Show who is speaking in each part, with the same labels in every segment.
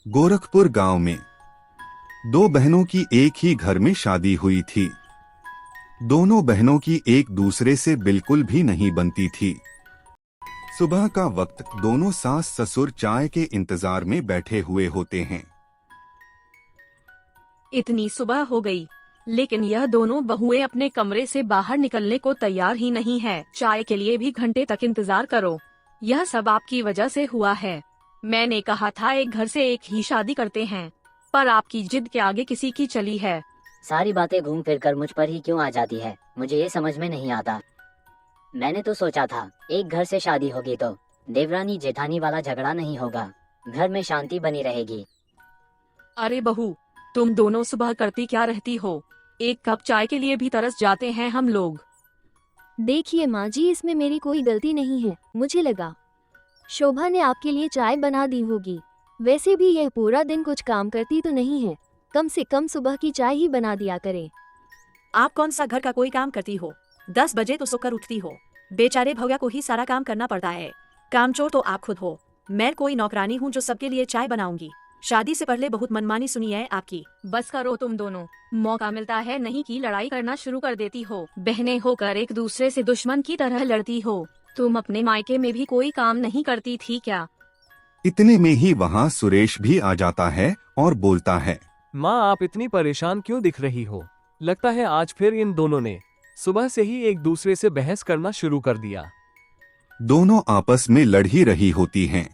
Speaker 1: गोरखपुर गांव में दो बहनों की एक ही घर में शादी हुई थी। दोनों बहनों की एक दूसरे से बिल्कुल भी नहीं बनती थी। सुबह का वक्त दोनों सास ससुर चाय के इंतजार में बैठे हुए होते हैं।
Speaker 2: इतनी सुबह हो गई, लेकिन यह दोनों बहुएं अपने कमरे से बाहर निकलने को तैयार ही नहीं है। चाय के लिए भी घंटे तक इंतजार करो। यह सब आपकी वजह से हुआ है। मैंने कहा था एक घर से एक ही शादी करते हैं, पर आपकी जिद के आगे किसी की चली है।
Speaker 3: सारी बातें घूम फिर कर मुझ पर ही क्यों आ जाती है, मुझे ये समझ में नहीं आता। मैंने तो सोचा था एक घर से शादी होगी तो देवरानी जेठानी वाला झगड़ा नहीं होगा, घर में शांति बनी रहेगी।
Speaker 2: अरे बहू, तुम दोनों सुबह करती क्या रहती हो? एक कप चाय के लिए भी तरस जाते हैं हम लोग।
Speaker 4: देखिए माँ जी, इसमें मेरी कोई गलती नहीं है। मुझे लगा शोभा ने आपके लिए चाय बना दी होगी। वैसे भी यह पूरा दिन कुछ काम करती तो नहीं है, कम से कम सुबह की चाय ही बना दिया करे।
Speaker 5: आप कौन सा घर का कोई काम करती हो? 10 बजे तो सोकर उठती हो। बेचारे भैया को ही सारा काम करना पड़ता है। कामचोर तो आप खुद हो। मैं कोई नौकरानी हूँ जो सबके लिए चाय बनाऊंगी? शादी से पहले बहुत मनमानी सुनी है आपकी।
Speaker 2: बस करो तुम दोनों, मौका मिलता है नहीं कि लड़ाई करना शुरू कर देती हो। बहनें होकर एक दूसरे से दुश्मन की तरह लड़ती हो। तुम अपने मायके में भी कोई काम नहीं करती थी क्या?
Speaker 1: इतने में ही वहाँ सुरेश भी आ जाता है और बोलता है,
Speaker 6: माँ आप इतनी परेशान क्यों दिख रही हो? लगता है आज फिर इन दोनों ने सुबह से ही एक दूसरे से बहस करना शुरू कर दिया।
Speaker 1: दोनों आपस में लड़ ही रही होती हैं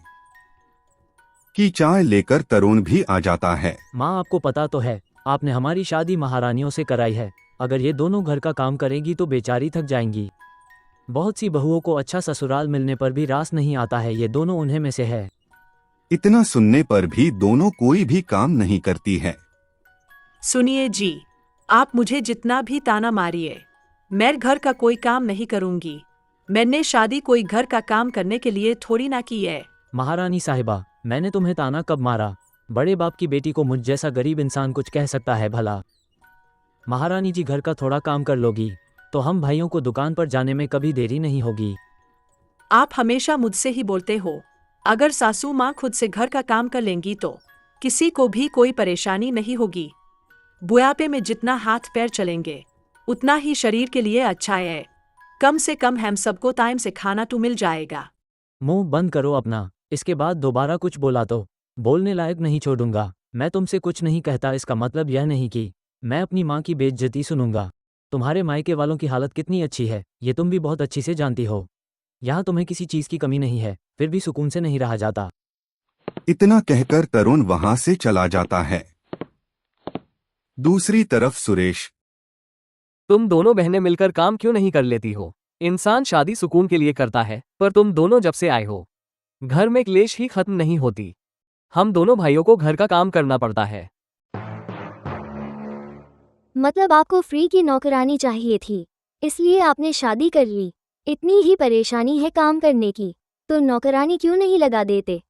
Speaker 1: कि चाय लेकर तरुण भी आ जाता है।
Speaker 7: माँ आपको पता तो है, आपने हमारी शादी महारानियों से कराई है। अगर ये दोनों घर का काम करेंगी तो बेचारी थक जाएंगी। बहुत सी बहुओं को अच्छा ससुराल मिलने पर भी रास नहीं आता है, ये दोनों उन्हें में से है।
Speaker 1: इतना सुनने पर भी दोनों कोई भी काम नहीं करती है।
Speaker 5: सुनिए जी, आप मुझे जितना भी ताना मारिए, मैं घर का कोई काम नहीं करूंगी। मैंने शादी कोई घर का काम करने के लिए थोड़ी ना की है।
Speaker 7: महारानी साहिबा, मैंने तुम्हें ताना कब मारा? बड़े बाप की बेटी को मुझ जैसा गरीब इंसान कुछ कह सकता है भला? महारानी जी घर का थोड़ा काम कर लोगी तो हम भाइयों को दुकान पर जाने में कभी देरी नहीं होगी।
Speaker 5: आप हमेशा मुझसे ही बोलते हो। अगर सासू माँ खुद से घर का काम कर लेंगी तो किसी को भी कोई परेशानी नहीं होगी। बुढ़ापे में जितना हाथ पैर चलेंगे उतना ही शरीर के लिए अच्छा है। कम से कम हम सबको टाइम से खाना तो मिल जाएगा।
Speaker 7: मुंह बंद करो अपना, इसके बाद दोबारा कुछ बोला तो बोलने लायक नहीं छोड़ूंगा। मैं तुमसे कुछ नहीं कहता, इसका मतलब यह नहीं कि मैं अपनी माँ की बेइज्जती सुनूंगा। तुम्हारे मायके वालों की हालत कितनी अच्छी है ये तुम भी बहुत अच्छी से जानती हो। यहाँ तुम्हें किसी चीज की कमी नहीं है, फिर भी सुकून से नहीं रहा जाता।
Speaker 1: इतना कहकर तरुण वहाँ से चला जाता है। दूसरी तरफ सुरेश,
Speaker 6: तुम दोनों बहनें मिलकर काम क्यों नहीं कर लेती हो? इंसान शादी सुकून के लिए करता है, पर तुम दोनों जब से आए हो घर में क्लेश ही खत्म नहीं होती। हम दोनों भाइयों को घर का काम करना पड़ता है।
Speaker 4: मतलब आपको फ्री की नौकरानी चाहिए थी, इसलिए आपने शादी कर ली। इतनी ही परेशानी है काम करने की तो नौकरानी क्यों नहीं लगा देते?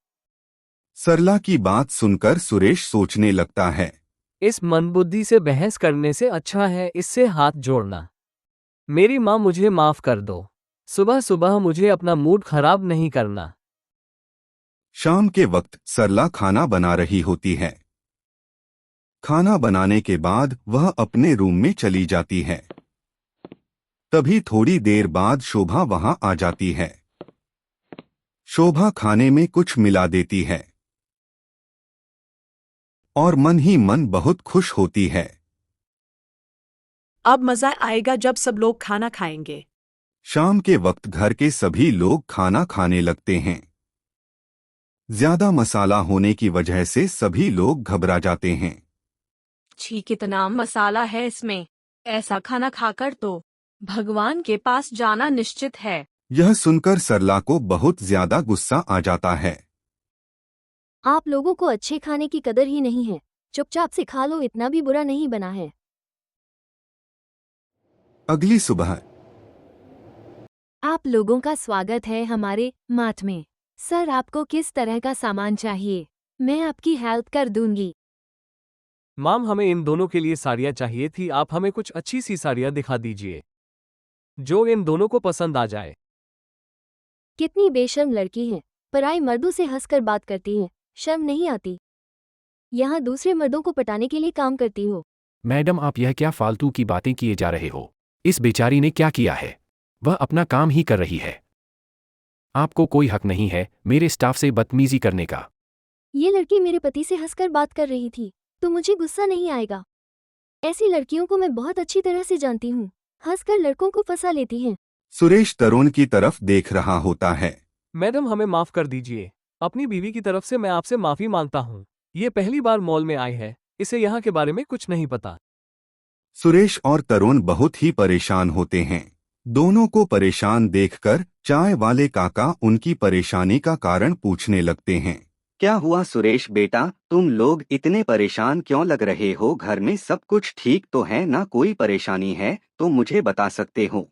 Speaker 1: सरला की बात सुनकर सुरेश सोचने लगता है।
Speaker 6: इस मंदबुद्धि से बहस करने से अच्छा है इससे हाथ जोड़ना। मेरी माँ मुझे माफ कर दो। सुबह सुबह मुझे अपना मूड खराब नहीं करना।
Speaker 1: शाम के वक्त सरला खाना बना रही होती है। खाना बनाने के बाद वह अपने रूम में चली जाती है। तभी थोड़ी देर बाद शोभा वहां आ जाती है। शोभा खाने में कुछ मिला देती है और मन ही मन बहुत खुश होती है।
Speaker 5: अब मजा आएगा जब सब लोग खाना खाएंगे।
Speaker 1: शाम के वक्त घर के सभी लोग खाना खाने लगते हैं। ज्यादा मसाला होने की वजह से सभी लोग घबरा जाते हैं।
Speaker 2: छी, कितना मसाला है इसमें। ऐसा खाना खाकर तो भगवान के पास जाना निश्चित है।
Speaker 1: यह सुनकर सरला को बहुत ज्यादा गुस्सा आ जाता है।
Speaker 4: आप लोगों को अच्छे खाने की कदर ही नहीं है। चुपचाप से खा लो, इतना भी बुरा नहीं बना है।
Speaker 1: अगली सुबह
Speaker 4: आप लोगों का स्वागत है हमारे मार्ट में। सर, आपको किस तरह का सामान चाहिए? मैं आपकी हेल्प कर दूंगी।
Speaker 6: माम हमें इन दोनों के लिए साड़ियाँ चाहिए थी। आप हमें कुछ अच्छी सी साड़ियाँ दिखा दीजिए जो इन दोनों को पसंद आ जाए।
Speaker 4: कितनी बेशर्म लड़की है, पराई मर्दों से हंसकर बात करती है, शर्म नहीं आती? यहाँ दूसरे मर्दों को पटाने के लिए काम करती हो।
Speaker 8: मैडम, आप यह क्या फालतू की बातें किए जा रहे हो? इस बेचारी ने क्या किया है? वह अपना काम ही कर रही है। आपको कोई हक नहीं है मेरे स्टाफ से बदतमीजी करने का।
Speaker 4: ये लड़की मेरे पति से हंसकर बात कर रही थी, तो मुझे गुस्सा नहीं आएगा। ऐसी लड़कियों को मैं बहुत अच्छी तरह से जानती हूँ, हंसकर लड़कों को फंसा लेती हैं।
Speaker 1: सुरेश तरुण की तरफ देख रहा होता है।
Speaker 6: मैडम, हमें माफ कर दीजिए। अपनी बीवी की तरफ से मैं आपसे माफी मांगता हूँ। ये पहली बार मॉल में आई है, इसे यहाँ के बारे में कुछ नहीं पता।
Speaker 1: सुरेश और तरुण बहुत ही परेशान होते हैं। दोनों को परेशान देखकर चाय वाले काका उनकी परेशानी का कारण पूछने लगते हैं। क्या हुआ सुरेश बेटा, तुम लोग इतने परेशान क्यों लग रहे हो? घर में सब कुछ ठीक तो है ना? कोई परेशानी है तो मुझे बता सकते हो।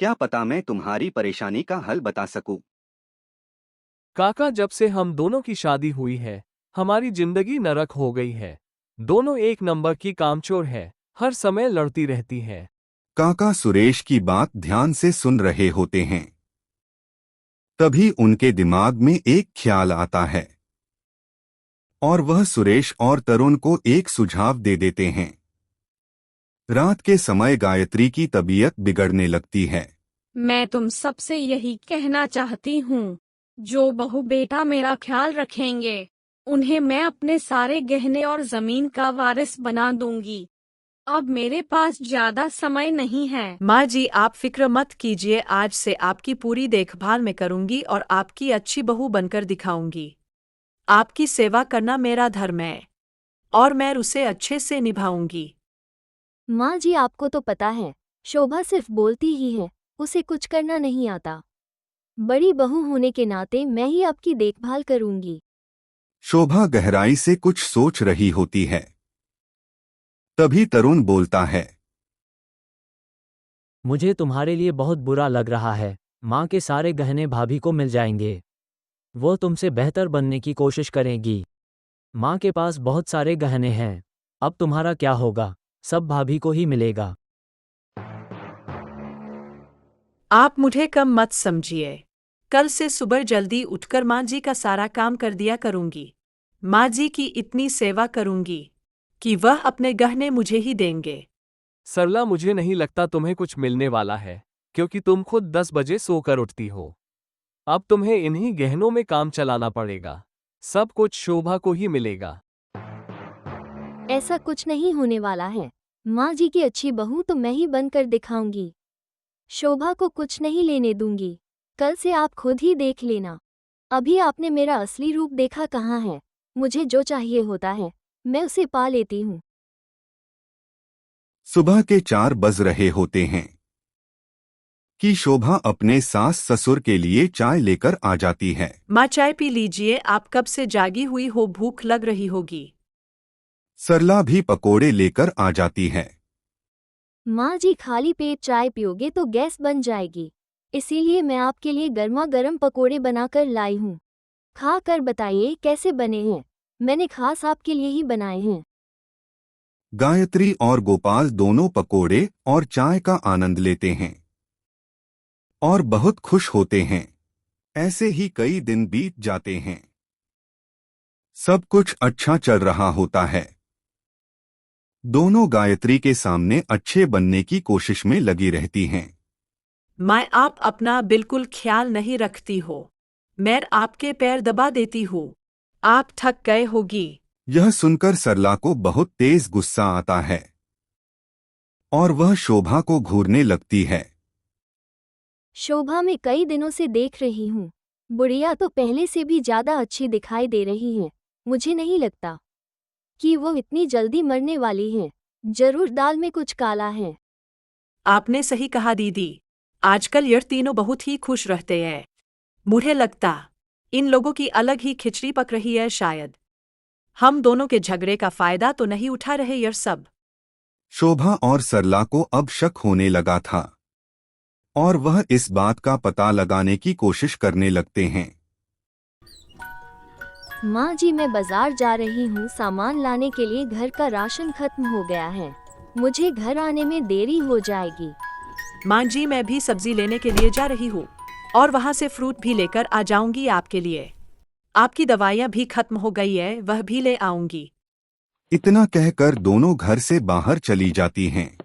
Speaker 1: क्या पता मैं तुम्हारी परेशानी का हल बता सकूं।
Speaker 6: काका, जब से हम दोनों की शादी हुई है हमारी जिंदगी नरक हो गई है। दोनों एक नंबर की कामचोर है, हर समय लड़ती रहती है।
Speaker 1: काका सुरेश की बात ध्यान से सुन रहे होते हैं। तभी उनके दिमाग में एक ख्याल आता है और वह सुरेश और तरुण को एक सुझाव दे देते हैं। रात के समय गायत्री की तबीयत बिगड़ने लगती है।
Speaker 2: मैं तुम सबसे यही कहना चाहती हूँ, जो बहू बेटा मेरा ख्याल रखेंगे उन्हें मैं अपने सारे गहने और जमीन का वारिस बना दूंगी। अब मेरे पास ज्यादा समय नहीं है।
Speaker 5: माँ जी, आप फिक्र मत कीजिए, आज से आपकी पूरी देखभाल मैं करूंगी और आपकी अच्छी बहू बनकर दिखाऊंगी। आपकी सेवा करना मेरा धर्म है और मैं उसे अच्छे से निभाऊंगी।
Speaker 4: माँ जी, आपको तो पता है, शोभा सिर्फ बोलती ही है, उसे कुछ करना नहीं आता। बड़ी बहू होने के नाते मैं ही आपकी देखभाल करूंगी।
Speaker 1: शोभा गहराई से कुछ सोच रही होती है। तभी तरुण बोलता है।
Speaker 7: मुझे तुम्हारे लिए बहुत बुरा लग रहा है। माँ के सारे गहने भाभी को मिल जाएंगे। वो तुमसे बेहतर बनने की कोशिश करेगी। माँ के पास बहुत सारे गहने हैं। अब तुम्हारा क्या होगा? सब भाभी को ही मिलेगा।
Speaker 5: आप मुझे कम मत समझिए। कल से सुबह जल्दी उठकर माँ जी का सारा काम कर दिया करूंगी। माँ जी की इतनी सेवा करूंगी कि वह अपने गहने मुझे ही देंगे।
Speaker 6: सरला, मुझे नहीं लगता तुम्हें कुछ मिलने वाला है, क्योंकि तुम खुद 10 बजे सोकर उठती हो। अब तुम्हें इन्हीं गहनों में काम चलाना पड़ेगा। सब कुछ शोभा को ही मिलेगा।
Speaker 4: ऐसा कुछ नहीं होने वाला है। माँ जी की अच्छी बहू तो मैं ही बनकर दिखाऊंगी। शोभा को कुछ नहीं लेने दूंगी। कल से आप खुद ही देख लेना। अभी आपने मेरा असली रूप देखा कहाँ है। मुझे जो चाहिए होता है मैं उसे पा लेती हूँ।
Speaker 1: सुबह के 4 बज रहे होते हैं कि शोभा अपने सास ससुर के लिए चाय लेकर आ जाती है।
Speaker 5: माँ, चाय पी लीजिए, आप कब से जागी हुई हो, भूख लग रही होगी।
Speaker 1: सरला भी पकोड़े लेकर आ जाती है।
Speaker 4: माँ जी, खाली पेट चाय पियोगे तो गैस बन जाएगी, इसीलिए मैं आपके लिए गर्मा गर्म पकोड़े बनाकर लाई हूँ। खा कर बताइए कैसे बने हैं। मैंने खास आपके लिए ही बनाए हैं।
Speaker 1: गायत्री और गोपाल दोनों पकोड़े और चाय का आनंद लेते हैं और बहुत खुश होते हैं। ऐसे ही कई दिन बीत जाते हैं। सब कुछ अच्छा चल रहा होता है। दोनों गायत्री के सामने अच्छे बनने की कोशिश में लगी रहती हैं।
Speaker 5: माँ, आप अपना बिल्कुल ख्याल नहीं रखती हो। मैं आपके पैर दबा देती हूँ। आप थक गए होगी।
Speaker 1: यह सुनकर सरला को बहुत तेज गुस्सा आता है और वह शोभा को घूरने लगती है।
Speaker 4: शोभा मैं कई दिनों से देख रही हूँ। बुढ़िया तो पहले से भी ज्यादा अच्छी दिखाई दे रही है। मुझे नहीं लगता कि वो इतनी जल्दी मरने वाली है। जरूर दाल में कुछ काला है।
Speaker 5: आपने सही कहा दीदी। आजकल ये तीनों बहुत ही खुश रहते हैं। मुझे लगता इन लोगों की अलग ही खिचड़ी पक रही है शायद। हम दोनों के झगड़े का फायदा तो नहीं उठा रहे ये सब।
Speaker 1: शोभा और सरला को अब शक होने लगा था और वह इस बात का पता लगाने की कोशिश करने लगते हैं।
Speaker 4: माँ जी, मैं बाजार जा रही हूँ सामान लाने के लिए। घर का राशन खत्म हो गया है। मुझे घर आने में देरी हो जाएगी।
Speaker 5: माँ जी, मैं भी सब्जी लेने के लिए जा रही हूँ और वहाँ से फ्रूट भी लेकर आ जाऊंगी आपके लिए। आपकी दवाइयाँ भी खत्म हो गई है, वह भी ले आऊंगी।
Speaker 1: इतना कहकर दोनों घर से बाहर चली जाती हैं।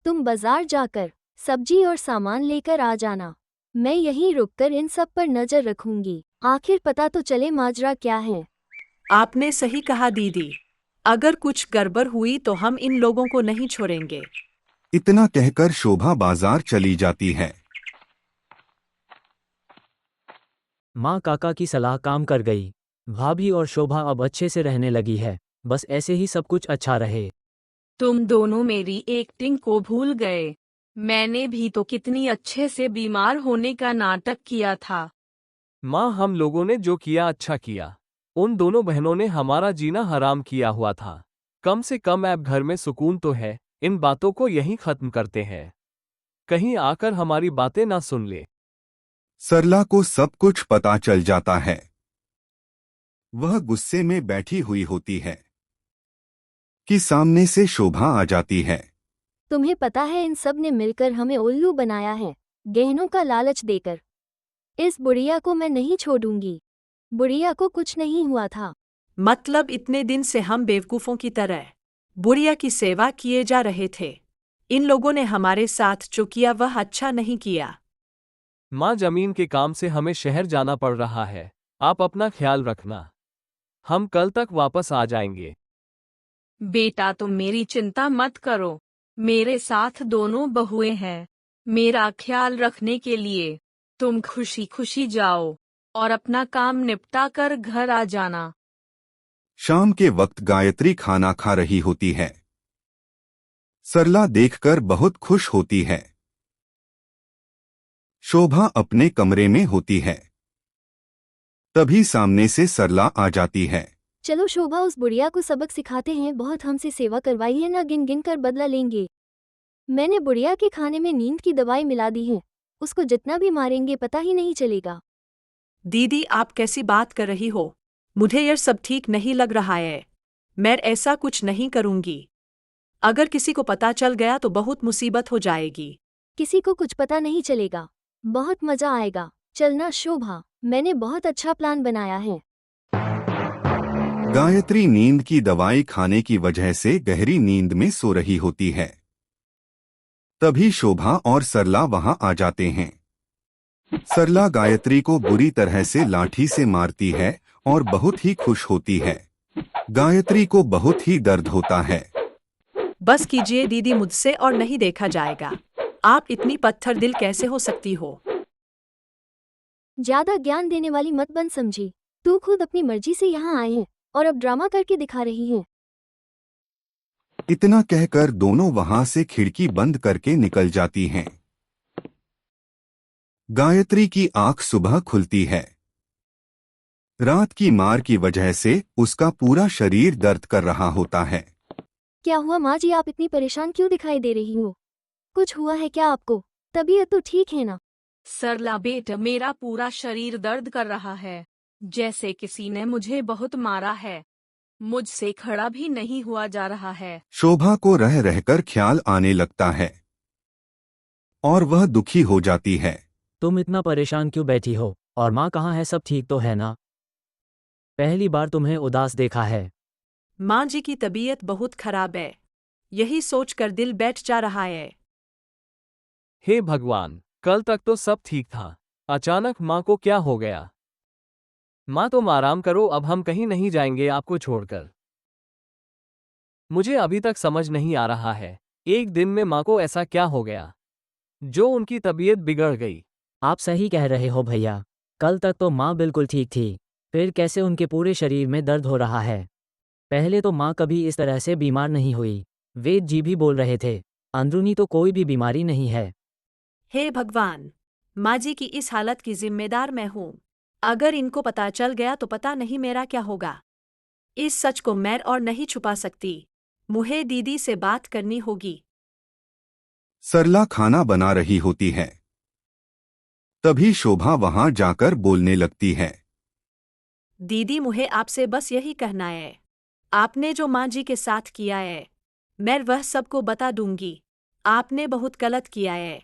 Speaker 4: तुम बाजार जाकर सब्जी और सामान लेकर आ जाना। मैं यहीं रुककर इन सब पर नजर रखूंगी। आखिर पता तो चले माजरा क्या है।
Speaker 5: आपने सही कहा दीदी, अगर कुछ गड़बड़ हुई तो हम इन लोगों को नहीं छोड़ेंगे।
Speaker 1: इतना कहकर शोभा बाजार चली जाती है।
Speaker 7: माँ काका की सलाह काम कर गई। भाभी और शोभा अब अच्छे से रहने लगी है। बस ऐसे ही सब कुछ अच्छा रहे।
Speaker 2: तुम दोनों मेरी एक्टिंग को भूल गए। मैंने भी तो कितनी अच्छे से बीमार होने का नाटक किया था।
Speaker 6: माँ, हम लोगों ने जो किया अच्छा किया। उन दोनों बहनों ने हमारा जीना हराम किया हुआ था। कम से कम अब घर में सुकून तो है। इन बातों को यहीं खत्म करते हैं, कहीं आकर हमारी बातें ना सुन ले।
Speaker 1: सरला को सब कुछ पता चल जाता है। वह गुस्से में बैठी हुई होती है कि सामने से शोभा आ जाती है।
Speaker 4: तुम्हें पता है इन सब ने मिलकर हमें उल्लू बनाया है, गहनों का लालच देकर। इस बुढ़िया को मैं नहीं छोड़ूंगी। बुढ़िया को कुछ नहीं हुआ था।
Speaker 5: मतलब इतने दिन से हम बेवकूफों की तरह बुढ़िया की सेवा किए जा रहे थे। इन लोगों ने हमारे साथ जो किया वह अच्छा नहीं किया।
Speaker 6: माँ, जमीन के काम से हमें शहर जाना पड़ रहा है। आप अपना ख्याल रखना। हम कल तक वापस आ जाएंगे।
Speaker 2: बेटा, तुम मेरी चिंता मत करो। मेरे साथ दोनों बहुएं हैं मेरा ख्याल रखने के लिए। तुम खुशी खुशी जाओ और अपना काम निपटा कर घर आ जाना।
Speaker 1: शाम के वक्त गायत्री खाना खा रही होती है। सरला देखकर बहुत खुश होती है। शोभा अपने कमरे में होती है। तभी सामने से सरला आ जाती है।
Speaker 4: चलो शोभा, उस बुढ़िया को सबक सिखाते हैं। बहुत हमसे सेवा करवाई है ना, गिन गिन कर बदला लेंगे। मैंने बुढ़िया के खाने में नींद की दवाई मिला दी है। उसको जितना भी मारेंगे पता ही नहीं चलेगा।
Speaker 5: दीदी, आप कैसी बात कर रही हो? मुझे यह सब ठीक नहीं लग रहा है। मैं ऐसा कुछ नहीं करूंगी। अगर किसी को पता चल गया तो बहुत मुसीबत हो जाएगी।
Speaker 4: किसी को कुछ पता नहीं चलेगा। बहुत मजा आएगा। चलना शोभा, मैंने बहुत अच्छा प्लान बनाया है।
Speaker 1: गायत्री नींद की दवाई खाने की वजह से गहरी नींद में सो रही होती है। तभी शोभा और सरला वहां आ जाते हैं। सरला गायत्री को बुरी तरह से लाठी से मारती है और बहुत ही खुश होती है। गायत्री को बहुत ही दर्द होता है।
Speaker 5: बस कीजिए दीदी, मुझसे और नहीं देखा जाएगा। आप इतनी पत्थर दिल कैसे हो सकती हो?
Speaker 4: ज्यादा ज्ञान देने वाली मत बन समझी। तू खुद अपनी मर्जी से यहाँ आए हैं और अब ड्रामा करके दिखा रही है।
Speaker 1: इतना कहकर दोनों वहां से खिड़की बंद करके निकल जाती हैं। गायत्री की आंख सुबह खुलती है। रात की मार की वजह से उसका पूरा शरीर दर्द कर रहा होता है।
Speaker 4: क्या हुआ माँ जी, आप इतनी परेशान क्यों दिखाई दे रही हो? कुछ हुआ है क्या आपको? तबीयत तो ठीक है ना?
Speaker 2: सरला बेटा, मेरा पूरा शरीर दर्द कर रहा है, जैसे किसी ने मुझे बहुत मारा है। मुझसे खड़ा भी नहीं हुआ जा रहा है।
Speaker 1: शोभा को रह रहकर ख्याल आने लगता है और वह दुखी हो जाती है।
Speaker 7: तुम इतना परेशान क्यों बैठी हो? और माँ कहाँ है? सब ठीक तो है ना? पहली बार तुम्हें उदास देखा है।
Speaker 5: माँ जी की तबीयत बहुत खराब है। यही सोचकर दिल बैठ जा रहा है।
Speaker 6: हे भगवान, कल तक तो सब ठीक था। अचानक माँ को क्या हो गया? माँ, तुम आराम करो, अब हम कहीं नहीं जाएंगे आपको छोड़कर। मुझे अभी तक समझ नहीं आ रहा है, एक दिन में माँ को ऐसा क्या हो गया जो उनकी तबीयत बिगड़ गई।
Speaker 7: आप सही कह रहे हो भैया। कल तक तो माँ बिल्कुल ठीक थी, फिर कैसे उनके पूरे शरीर में दर्द हो रहा है। पहले तो माँ कभी इस तरह से बीमार नहीं हुई। वेद जी भी बोल रहे थे, अंदरूनी तो कोई भी बीमारी नहीं है।
Speaker 5: हे भगवान, माँ जी की इस हालत की जिम्मेदार मैं हूँ। अगर इनको पता चल गया तो पता नहीं मेरा क्या होगा। इस सच को मैं और नहीं छुपा सकती। मुझे दीदी से बात करनी होगी।
Speaker 1: सरला खाना बना रही होती है। तभी शोभा वहां जाकर बोलने लगती है।
Speaker 5: दीदी, मुझे आपसे बस यही कहना है, आपने जो माँ जी के साथ किया है मैं वह सबको बता दूंगी। आपने बहुत गलत किया है।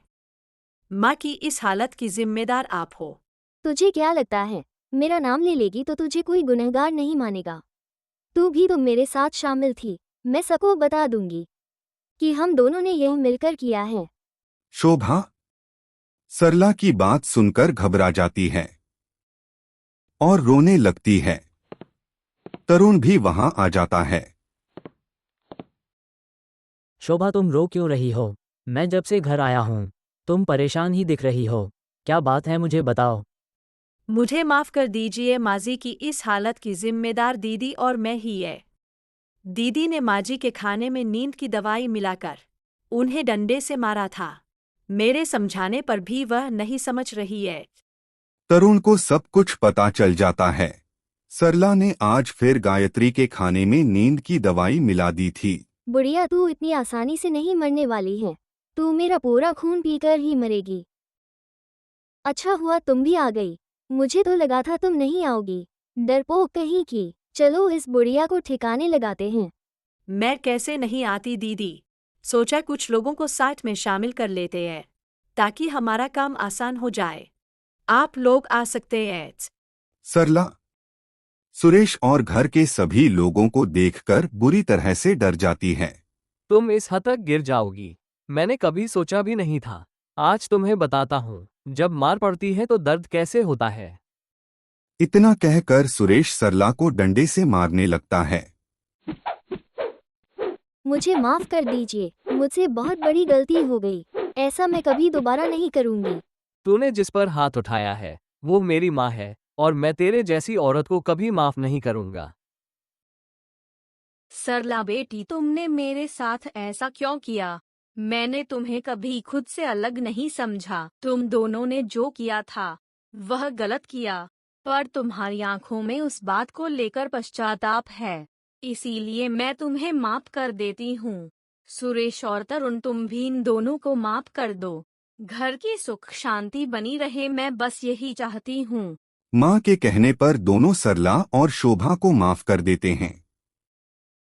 Speaker 5: माँ की इस हालत की जिम्मेदार आप हो।
Speaker 4: तुझे क्या लगता है मेरा नाम ले लेगी तो तुझे कोई गुनहगार नहीं मानेगा? तू भी तो मेरे साथ शामिल थी। मैं सबको बता दूंगी कि हम दोनों ने यह मिलकर किया है।
Speaker 1: शोभा सरला की बात सुनकर घबरा जाती है और रोने लगती है। तरुण भी वहां आ जाता है।
Speaker 7: शोभा तुम रो क्यों रही हो? मैं जब से घर आया हूँ तुम परेशान ही दिख रही हो। क्या बात है मुझे बताओ।
Speaker 5: मुझे माफ कर दीजिए, माजी की इस हालत की जिम्मेदार दीदी और मैं ही है। दीदी ने माजी के खाने में नींद की दवाई मिलाकर उन्हें डंडे से मारा था। मेरे समझाने पर भी वह नहीं समझ रही है।
Speaker 1: तरुण को सब कुछ पता चल जाता है। सरला ने आज फिर गायत्री के खाने में नींद की दवाई मिला दी थी।
Speaker 4: बुढ़िया, तू इतनी आसानी से नहीं मरने वाली है। तू मेरा पूरा खून पीकर ही मरेगी। अच्छा हुआ तुम भी आ गई। मुझे तो लगा था तुम नहीं आओगी। डरपोक कहीं की। चलो इस बुढ़िया को ठिकाने लगाते हैं।
Speaker 5: मैं कैसे नहीं आती दीदी। सोचा कुछ लोगों को साथ में शामिल कर लेते हैं ताकि हमारा काम आसान हो जाए। आप लोग आ सकते हैं।
Speaker 1: सरला सुरेश और घर के सभी लोगों को देखकर बुरी तरह से डर जाती है।
Speaker 6: तुम इस हद तक गिर जाओगी मैंने कभी सोचा भी नहीं था। आज तुम्हें बताता हूँ जब मार पड़ती है तो दर्द कैसे होता है।
Speaker 1: इतना कहकर सुरेश सरला को डंडे से मारने लगता है।
Speaker 4: मुझे माफ कर दीजिए, मुझसे बहुत बड़ी गलती हो गई। ऐसा मैं कभी दोबारा नहीं करूंगी।
Speaker 6: तूने जिस पर हाथ उठाया है वो मेरी माँ है और मैं तेरे जैसी औरत को कभी माफ नहीं करूंगा।
Speaker 2: सरला बेटी, तुमने मेरे साथ ऐसा क्यों किया? मैंने तुम्हें कभी खुद से अलग नहीं समझा। तुम दोनों ने जो किया था वह गलत किया, पर तुम्हारी आंखों में उस बात को लेकर पश्चाताप है, इसीलिए मैं तुम्हें माफ कर देती हूँ। सुरेश और तरुण, तुम भी इन दोनों को माफ कर दो। घर की सुख शांति बनी रहे, मैं बस यही चाहती हूँ।
Speaker 1: माँ के कहने पर दोनों सरला और शोभा को माफ कर देते हैं।